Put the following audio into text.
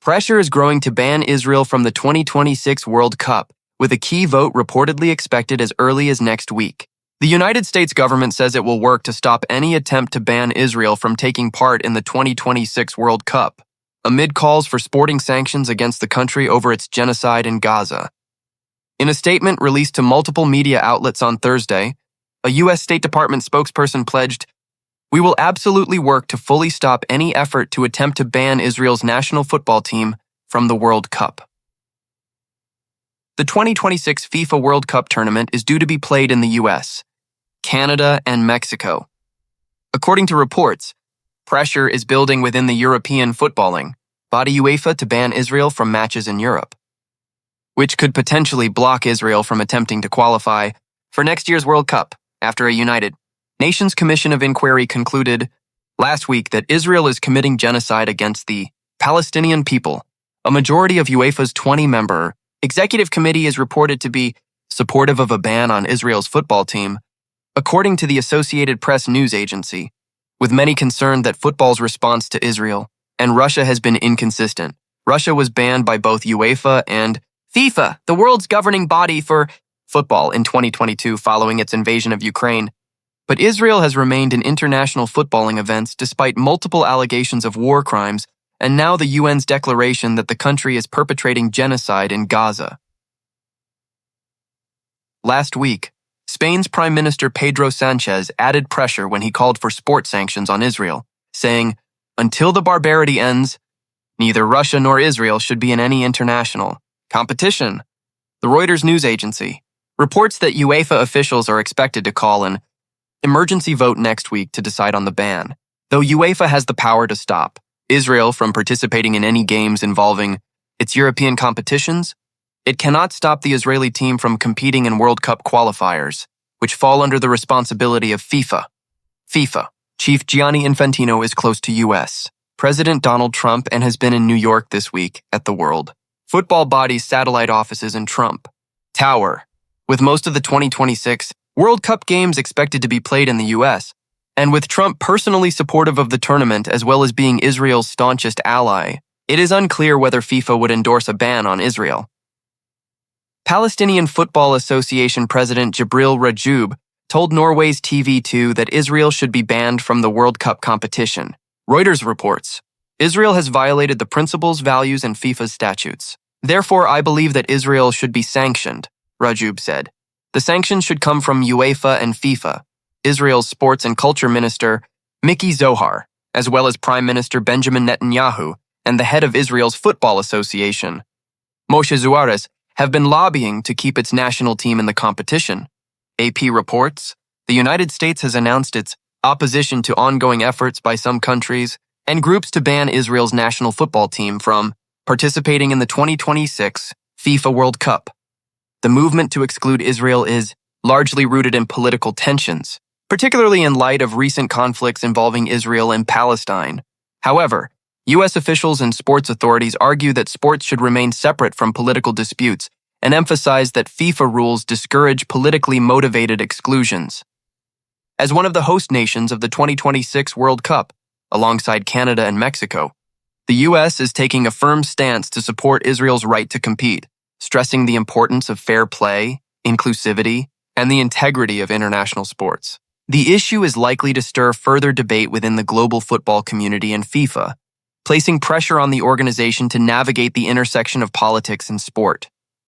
Pressure is growing to ban Israel from the 2026 World Cup, with a key vote reportedly expected as early as next week. The United States government says it will work to stop any attempt to ban Israel from taking part in the 2026 World Cup, amid calls for sporting sanctions against the country over its genocide in Gaza. In a statement released to multiple media outlets on Thursday, a U.S. State Department spokesperson pledged, "We will absolutely work to fully stop any effort to attempt to ban Israel's national football team from the World Cup." The 2026 FIFA World Cup tournament is due to be played in the U.S., Canada, and Mexico. According to reports, pressure is building within the European footballing body UEFA to ban Israel from matches in Europe, which could potentially block Israel from attempting to qualify for next year's World Cup after a United Nations Commission of Inquiry concluded last week that Israel is committing genocide against the Palestinian people. A majority of UEFA's 20-member executive committee is reported to be supportive of a ban on Israel's football team, according to the Associated Press news agency, with many concerned that football's response to Israel and Russia has been inconsistent. Russia was banned by both UEFA and FIFA, the world's governing body for football, in 2022 following its invasion of Ukraine. But Israel has remained in international footballing events despite multiple allegations of war crimes and now the UN's declaration that the country is perpetrating genocide in Gaza. Last week, Spain's Prime Minister Pedro Sanchez added pressure when he called for sport sanctions on Israel, saying, "Until the barbarity ends, neither Russia nor Israel should be in any international competition." The Reuters news agency reports that UEFA officials are expected to call an emergency vote next week to decide on the ban. Though UEFA has the power to stop Israel from participating in any games involving its European competitions, it cannot stop the Israeli team from competing in World Cup qualifiers, which fall under the responsibility of FIFA. FIFA chief Gianni Infantino is close to U.S. President Donald Trump and has been in New York this week at the World Football Body's satellite offices in Trump Tower, with most of the 2026 World Cup games expected to be played in the U.S., and with Trump personally supportive of the tournament as well as being Israel's staunchest ally, it is unclear whether FIFA would endorse a ban on Israel. Palestinian Football Association President Jibril Rajoub told Norway's TV2 that Israel should be banned from the World Cup competition. Reuters reports, "Israel has violated the principles, values, and FIFA's statutes. Therefore, I believe that Israel should be sanctioned," Rajoub said. The sanctions should come from UEFA and FIFA, Israel's sports and culture minister, Miki Zohar, as well as Prime Minister Benjamin Netanyahu and the head of Israel's Football Association, Moshe Zuares, have been lobbying to keep its national team in the competition. AP reports, the United States has announced its opposition to ongoing efforts by some countries and groups to ban Israel's national football team from participating in the 2026 FIFA World Cup. The movement to exclude Israel is largely rooted in political tensions, particularly in light of recent conflicts involving Israel and Palestine. However, U.S. officials and sports authorities argue that sports should remain separate from political disputes and emphasize that FIFA rules discourage politically motivated exclusions. As one of the host nations of the 2026 World Cup, alongside Canada and Mexico, the U.S. is taking a firm stance to support Israel's right to compete, stressing the importance of fair play, inclusivity, and the integrity of international sports. The issue is likely to stir further debate within the global football community and FIFA, placing pressure on the organization to navigate the intersection of politics and sport.